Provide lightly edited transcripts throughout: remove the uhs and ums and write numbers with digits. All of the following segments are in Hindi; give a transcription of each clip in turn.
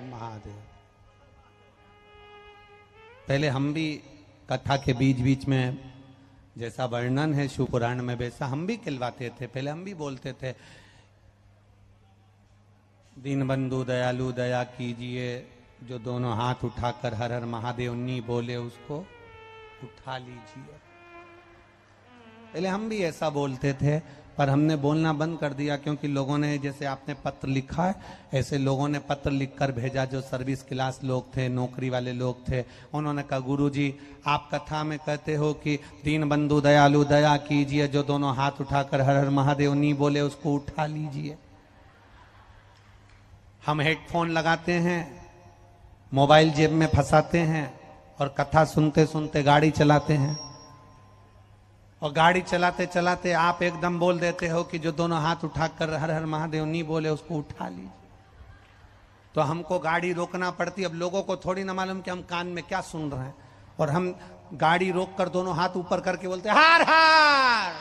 महादेव। पहले हम भी कथा के बीच बीच में जैसा वर्णन है शिव पुराण में वैसा हम भी कहलवाते थे। पहले हम भी बोलते थे दीनबंधु दयालु दया कीजिए, जो दोनों हाथ उठाकर हर हर महादेव नी बोले उसको उठा लीजिए। पहले हम भी ऐसा बोलते थे, पर हमने बोलना बंद कर दिया क्योंकि लोगों ने, जैसे आपने पत्र लिखा है ऐसे लोगों ने पत्र लिखकर भेजा जो सर्विस क्लास लोग थे, नौकरी वाले लोग थे। उन्होंने कहा गुरुजी आप कथा में कहते हो कि दीन बंधु दयालु दया कीजिए, जो दोनों हाथ उठाकर हर हर महादेव नी बोले उसको उठा लीजिए। हम हेडफोन लगाते हैं, मोबाइल जेब में फंसाते हैं और कथा सुनते सुनते गाड़ी चलाते हैं, और गाड़ी चलाते चलाते आप एकदम बोल देते हो कि जो दोनों हाथ उठाकर हर हर महादेव नहीं बोले उसको उठा लीजिए। तो हमको गाड़ी रोकना पड़ती। अब लोगों को थोड़ी ना मालूम कि हम कान में क्या सुन रहे हैं, और हम गाड़ी रोककर दोनों हाथ ऊपर करके बोलते हर हर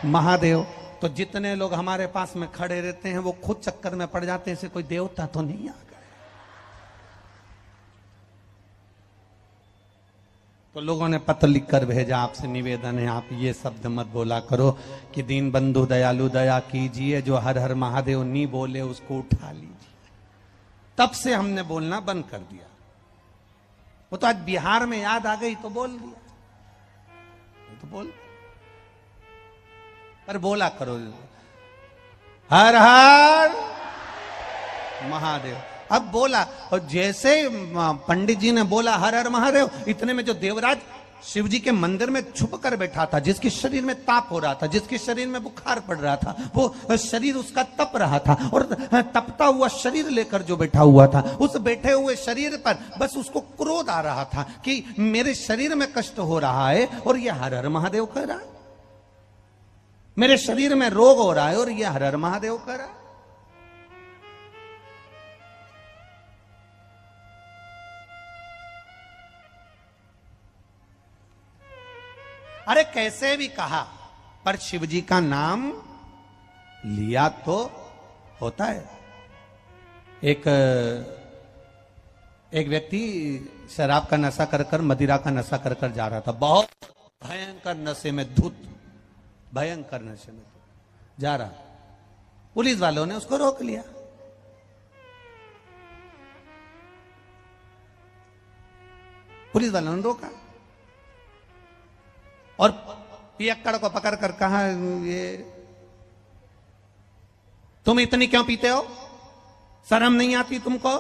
महादेव। तो जितने लोग हमारे पास में खड़े रहते हैं वो खुद चक्कर में पड़ जाते हैं, ऐसे कोई देवता तो नहीं आ गए। तो लोगों ने पत्र लिखकर भेजा, आपसे निवेदन है आप ये शब्द मत बोला करो कि दीन बंधु दयालु दया कीजिए, जो हर हर महादेव नी बोले उसको उठा लीजिए। तब से हमने बोलना बंद कर दिया। वो तो आज बिहार में याद आ गई तो बोल दिया, तो बोल, पर बोला करो हर हर महादेव। अब बोला, और जैसे पंडित जी ने बोला हर हर महादेव, इतने में जो देवराज शिव जी के मंदिर में छुप कर बैठा था, जिसके शरीर में ताप हो रहा था, जिसके शरीर में बुखार पड़ रहा था, वो शरीर उसका तप रहा था, और तपता हुआ शरीर लेकर जो बैठा हुआ था, उस बैठे हुए शरीर पर बस उसको क्रोध आ रहा था कि मेरे शरीर में कष्ट हो रहा है और ये हर हर महादेव कह रहा है, मेरे शरीर में रोग हो रहा है और ये हर हर महादेव कह रहा है। अरे कैसे भी कहा, पर शिव जी का नाम लिया तो होता है। एक व्यक्ति शराब का नशा कर कर, मदिरा का नशा कर कर जा रहा था, बहुत भयंकर नशे में धुत, भयंकर नशे में जा रहा। पुलिस वालों ने उसको रोक लिया। पुलिस वालों ने रोका और पियक्कड़ को पकड़ कर कहा, ये तुम इतनी क्यों पीते हो, शर्म नहीं आती तुमको?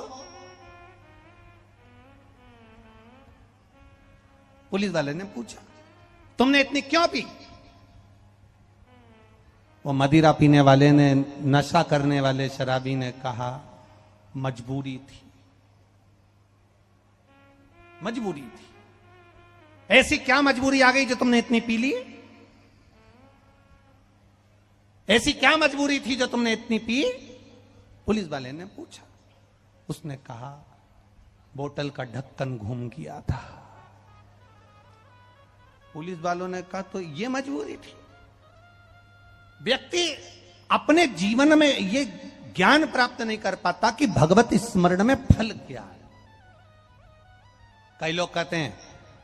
पुलिस वाले ने पूछा तुमने इतनी क्यों पी? वो मदिरा पीने वाले ने, नशा करने वाले शराबी ने कहा मजबूरी थी, मजबूरी थी। ऐसी क्या मजबूरी आ गई जो तुमने इतनी पी ली? ऐसी क्या मजबूरी थी जो तुमने इतनी पी? पुलिस वाले ने पूछा। उसने कहा बोतल का ढक्कन घूम गया था। पुलिस वालों ने कहा तो ये मजबूरी थी। व्यक्ति अपने जीवन में ये ज्ञान प्राप्त नहीं कर पाता कि भगवत स्मरण में फल क्या है। कई लोग कहते हैं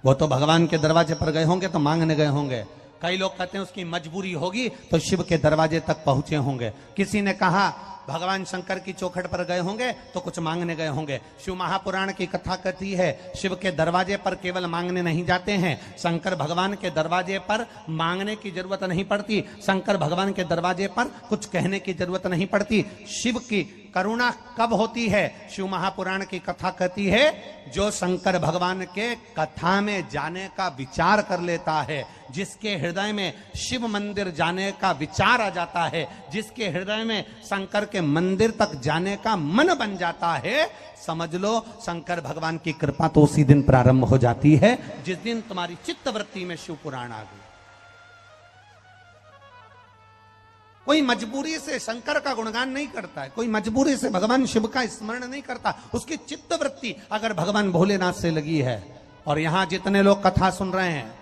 वो तो भगवान के दरवाजे पर गए होंगे तो मांगने गए होंगे। कई लोग कहते हैं उसकी मजबूरी होगी तो शिव के दरवाजे तक पहुंचे होंगे। किसी ने कहा भगवान शंकर की चौखट पर गए होंगे तो कुछ मांगने गए होंगे। शिव महापुराण की कथा कहती है शिव के दरवाजे पर केवल मांगने नहीं जाते हैं, शंकर भगवान के दरवाजे पर मांगने की जरूरत नहीं पड़ती, शंकर भगवान के दरवाजे पर कुछ कहने की जरूरत नहीं पड़ती। शिव की करुणा कब होती है? शिव महापुराण की कथा कहती है जो शंकर भगवान के कथा में जाने का विचार कर लेता है, जिसके हृदय में शिव मंदिर जाने का विचार आ जाता है, जिसके हृदय में शंकर के मंदिर तक जाने का मन बन जाता है, समझ लो शंकर भगवान की कृपा तो उसी दिन प्रारंभ हो जाती है जिस दिन तुम्हारी चित्त वृत्ति में शिव पुराण आ गई। कोई मजबूरी से शंकर का गुणगान नहीं करता है, कोई मजबूरी से भगवान शिव का स्मरण नहीं करता। उसकी चित्त वृत्ति अगर भगवान भोलेनाथ से लगी है। और यहां जितने लोग कथा सुन रहे हैं,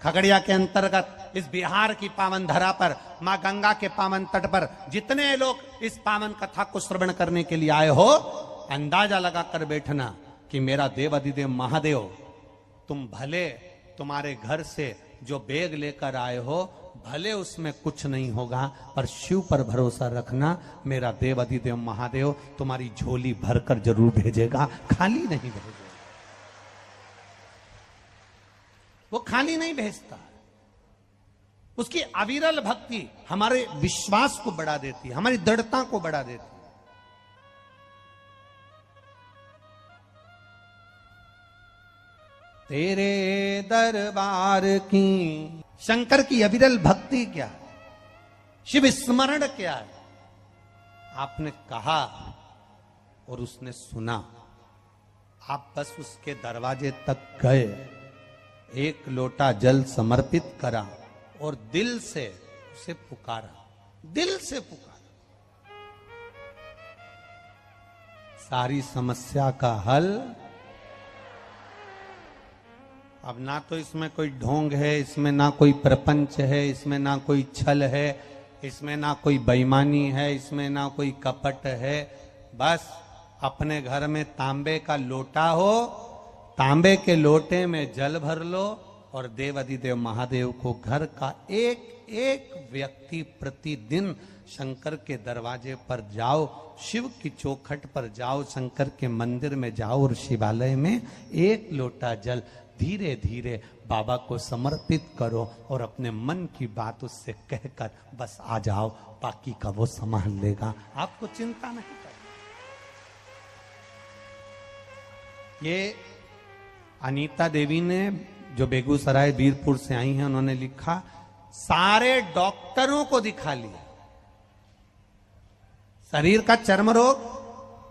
खगड़िया के अंतर्गत इस बिहार की पावन धरा पर, मां गंगा के पावन तट पर जितने लोग इस पावन कथा को श्रवण करने के लिए आए हो, अंदाजा लगाकर बैठना कि मेरा देव अधिदेव महादेव, तुम भले तुम्हारे घर से जो बैग लेकर आए हो भले उसमें कुछ नहीं होगा, पर शिव पर भरोसा रखना, मेरा देव अधिदेव महादेव तुम्हारी झोली भरकर जरूर भेजेगा, खाली नहीं भेजेगा। वो खाली नहीं भेजता। उसकी अविरल भक्ति हमारे विश्वास को बढ़ा देती है, हमारी दृढ़ता को बढ़ा देती है। तेरे दरबार की शंकर की अविरल भक्ति क्या है, शिव स्मरण क्या है? आपने कहा और उसने सुना, आप बस उसके दरवाजे तक गए, एक लोटा जल समर्पित करा और दिल से उसे पुकारा, दिल से पुकारा, सारी समस्या का हल। अब ना तो इसमें कोई ढोंग है, इसमें ना कोई प्रपंच है, इसमें ना कोई छल है, इसमें ना कोई बेईमानी है, इसमें ना कोई कपट है। बस अपने घर में तांबे का लोटा हो, तांबे के लोटे में जल भर लो और देव अधिदेव महादेव को घर का एक एक व्यक्ति प्रतिदिन शंकर के दरवाजे पर जाओ, शिव की चौखट पर जाओ, शंकर के मंदिर में जाओ और शिवालय में एक लोटा जल धीरे धीरे बाबा को समर्पित करो और अपने मन की बात उससे कहकर बस आ जाओ, बाकी का वो संभाल लेगा, आपको चिंता नहीं करनी। ये अनीता देवी ने जो बेगूसराय वीरपुर से आई हैं, उन्होंने लिखा सारे डॉक्टरों को दिखा लिया, शरीर का चर्म रोग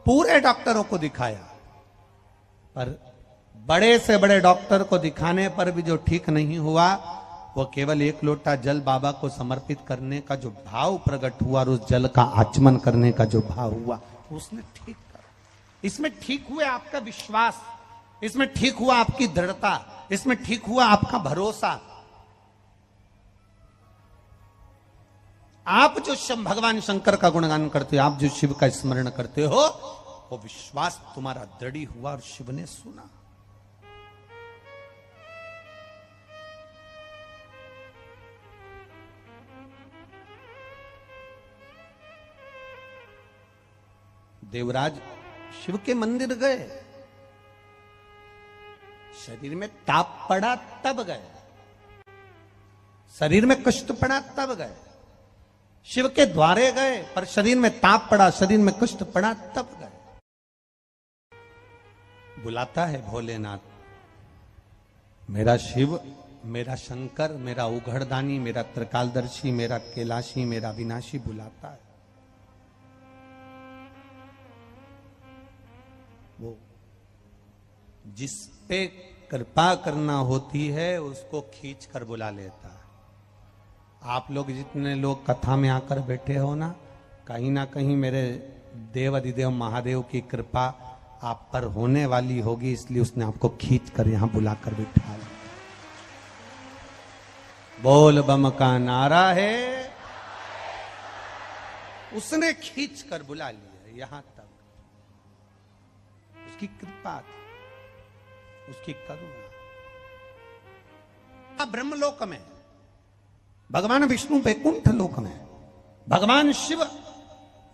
पूरे डॉक्टरों को दिखाया, पर बड़े से बड़े डॉक्टर को दिखाने पर भी जो ठीक नहीं हुआ, वो केवल एक लोटा जल बाबा को समर्पित करने का जो भाव प्रकट हुआ और उस जल का आचमन करने का जो भाव हुआ, उसने ठीक कर। इसमें ठीक हुआ आपका विश्वास, इसमें ठीक हुआ आपकी दृढ़ता, इसमें ठीक हुआ आपका भरोसा। आप जो भगवान शंकर का गुणगान करते हो, आप जो शिव का स्मरण करते हो, वो विश्वास तुम्हारा दृढ़ हुआ और शिव ने सुना। देवराज शिव के मंदिर गए, शरीर में ताप पड़ा तब गए, शरीर में कष्ट पड़ा तब गए, शिव के द्वारे गए पर शरीर में ताप पड़ा, शरीर में कष्ट पड़ा तब गए। बुलाता है भोलेनाथ, मेरा शिव, मेरा शंकर, मेरा उघड़दानी, मेरा त्रिकालदर्शी, मेरा कैलाशी, मेरा विनाशी बुलाता है। वो जिस पे कृपा करना होती है उसको खींच कर बुला लेता है। आप लोग जितने लोग कथा में आकर बैठे हो ना कहीं मेरे देव अधिदेव महादेव की कृपा आप पर होने वाली होगी, इसलिए उसने आपको खींच कर यहां बुलाकर बिठा लिया। बोल बम का नारा है, उसने खींच कर बुला लिया यहां तक। उसकी कृपा थी, उसकी करुणा। ब्रह्मलोक में भगवान विष्णु वैकुंठ लोक में, भगवान शिव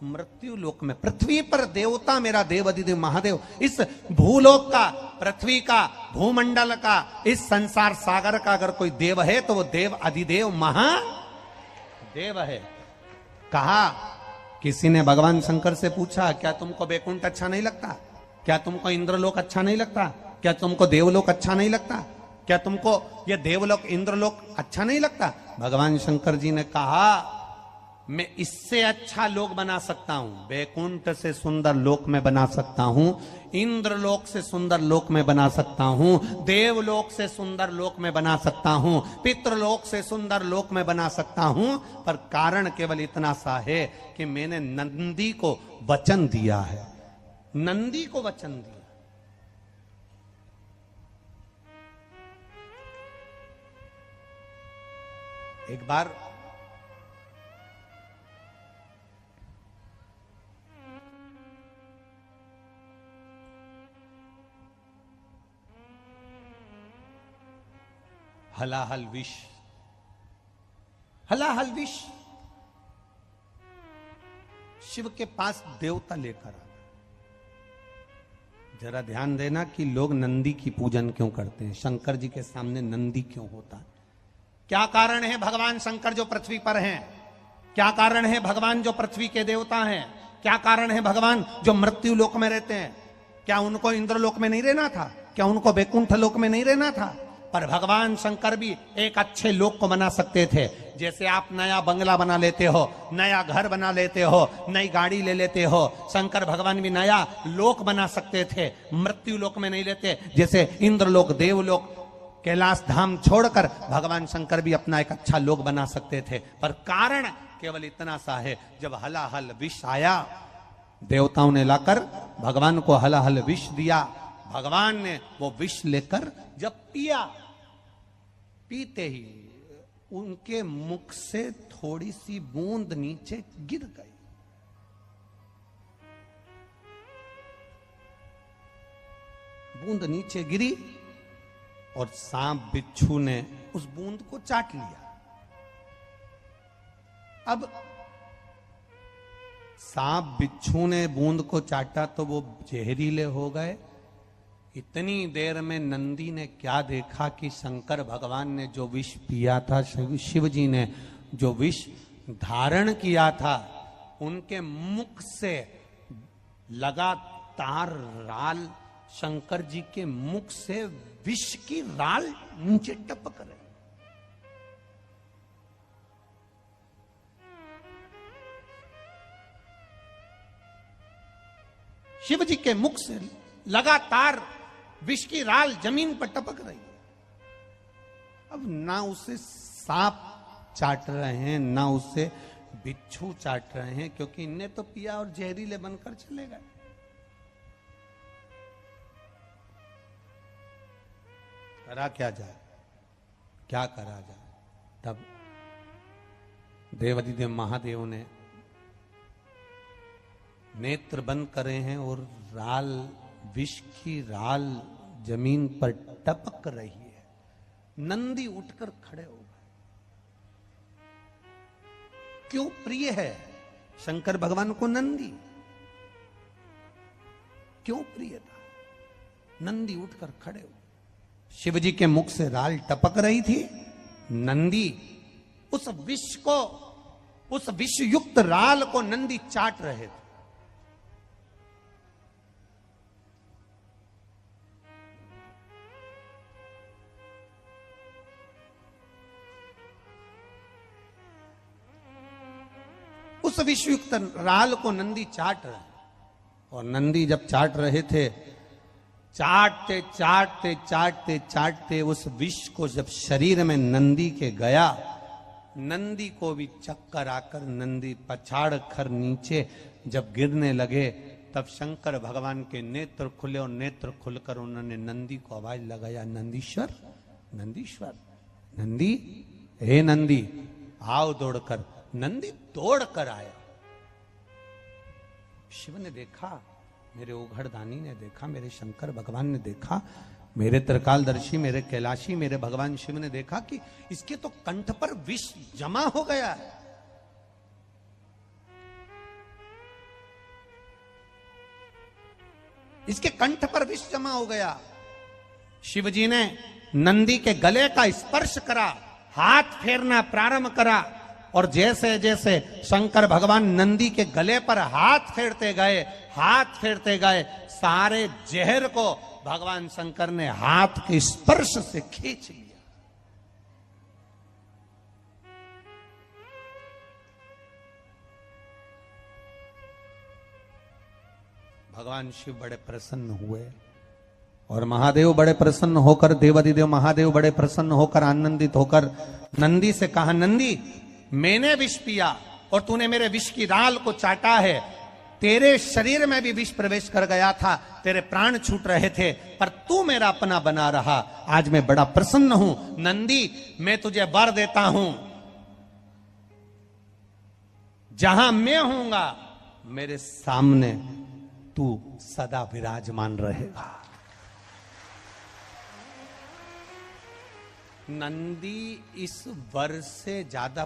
मृत्यु लोक में, पृथ्वी पर देवता मेरा देव अधिदेव महादेव, इस भूलोक का, पृथ्वी का, भूमंडल का, इस संसार सागर का अगर कोई देव है तो वो देव अधिदेव महादेव है। कहा, किसी ने भगवान शंकर से पूछा, क्या तुमको वैकुंठ अच्छा नहीं लगता? क्या तुमको इंद्रलोक अच्छा नहीं लगता? क्या तुमको देवलोक अच्छा नहीं लगता? क्या तुमको ये देवलोक इंद्रलोक अच्छा नहीं लगता? भगवान शंकर जी ने कहा, मैं इससे अच्छा लोक बना सकता हूं, वैकुंठ से सुंदर लोक में बना सकता हूं, इंद्रलोक से सुंदर लोक में बना सकता हूं, देवलोक से सुंदर लोक में बना सकता हूं, पितृलोक से सुंदर लोक में बना सकता हूं, पर कारण केवल इतना सा है कि मैंने नंदी को वचन दिया है, नंदी को वचन दिया। एक बार हलाहल विष, हलाहल विष शिव के पास देवता लेकर आ। जरा ध्यान देना कि लोग नंदी की पूजन क्यों करते हैं, शंकर जी के सामने नंदी क्यों होता है, क्या कारण है? भगवान शंकर जो पृथ्वी पर हैं, क्या कारण है? भगवान जो पृथ्वी के देवता हैं, क्या कारण है? भगवान जो मृत्यु लोक में रहते हैं, क्या उनको इंद्रलोक में नहीं रहना था? क्या उनको वैकुंठ लोक में नहीं रहना था? पर भगवान शंकर भी एक अच्छे लोक को बना सकते थे। जैसे आप नया बंगला बना लेते हो, नया घर बना लेते हो, नई गाड़ी ले लेते हो, शंकर भगवान भी नया लोक बना सकते थे, मृत्यु लोक में नहीं लेते। जैसे इंद्रलोक, देवलोक, कैलाश धाम छोड़कर भगवान शंकर भी अपना एक अच्छा लोक बना सकते थे। पर कारण केवल इतना सा है, जब हलाहल विष आया, देवताओं ने लाकर भगवान को हलाहल विष दिया। भगवान ने वो विष लेकर जब पिया, पीते ही उनके मुख से थोड़ी सी बूंद नीचे गिर गई। बूंद नीचे गिरी और सांप बिच्छू ने उस बूंद को चाट लिया। अब सांप बिच्छू ने बूंद को चाटा तो वो जहरीले हो गए। इतनी देर में नंदी ने क्या देखा कि शंकर भगवान ने जो विष पिया था, शिव जी ने जो विष धारण किया था, उनके मुख से लगातार राल, शंकर जी के मुख से विष की राल नीचे टपक रही। शिव जी के मुख से लगातार विष की राल जमीन पर टपक रही है। अब ना उसे सांप चाट रहे हैं, ना उसे बिच्छू चाट रहे हैं, क्योंकि इनने तो पिया और जहरीले बनकर चले गए। करा क्या जाए, क्या करा जाए? तब देवाधिदेव महादेव ने नेत्र बंद करे हैं और राल, विष की राल जमीन पर टपक रही है। नंदी उठकर खड़े हो गए। क्यों प्रिय है शंकर भगवान को नंदी? क्यों प्रिय था? नंदी उठकर खड़े हो। शिव जी के मुख से राल टपक रही थी। नंदी उस विष को, उस विषयुक्त राल को नंदी चाट रहे थे। उस विषयुक्त राल को नंदी चाट रहे, और नंदी जब चाट रहे थे, चाटते चाटते चाटते चाटते उस विष को जब शरीर में नंदी के गया, नंदी को भी चक्कर आकर नंदी पछाड़ कर नीचे जब गिरने लगे, तब शंकर भगवान के नेत्र खुले और नेत्र खुलकर उन्होंने नंदी को आवाज लगाया, नंदीश्वर, नंदीश्वर, नंदी, हे नंदी आओ दौड़कर। नंदी दौड़कर आया। शिव ने देखा, मेरे ओघड़दानी ने देखा, मेरे शंकर भगवान ने देखा, मेरे त्रिकालदर्शी, मेरे कैलाशी, मेरे भगवान शिव ने देखा कि इसके तो कंठ पर विष जमा हो गया है। इसके कंठ पर विष जमा हो गया। शिव जी ने नंदी के गले का स्पर्श करा, हाथ फेरना प्रारंभ करा, और जैसे जैसे शंकर भगवान नंदी के गले पर हाथ फेरते गए, हाथ फेरते गए, सारे जहर को भगवान शंकर ने हाथ के स्पर्श से खींच लिया। भगवान शिव बड़े प्रसन्न हुए और महादेव बड़े प्रसन्न होकर, देवाधिदेव महादेव बड़े प्रसन्न होकर, आनंदित होकर नंदी से कहा, नंदी मैंने विष पिया और तूने मेरे विष की राल को चाटा है। तेरे शरीर में भी विष प्रवेश कर गया था, तेरे प्राण छूट रहे थे, पर तू मेरा अपना बना रहा। आज मैं बड़ा प्रसन्न हूं। नंदी, मैं तुझे वर देता हूं, जहां मैं होऊंगा मेरे सामने तू सदा विराजमान रहेगा। नंदी इस वर्ष से ज्यादा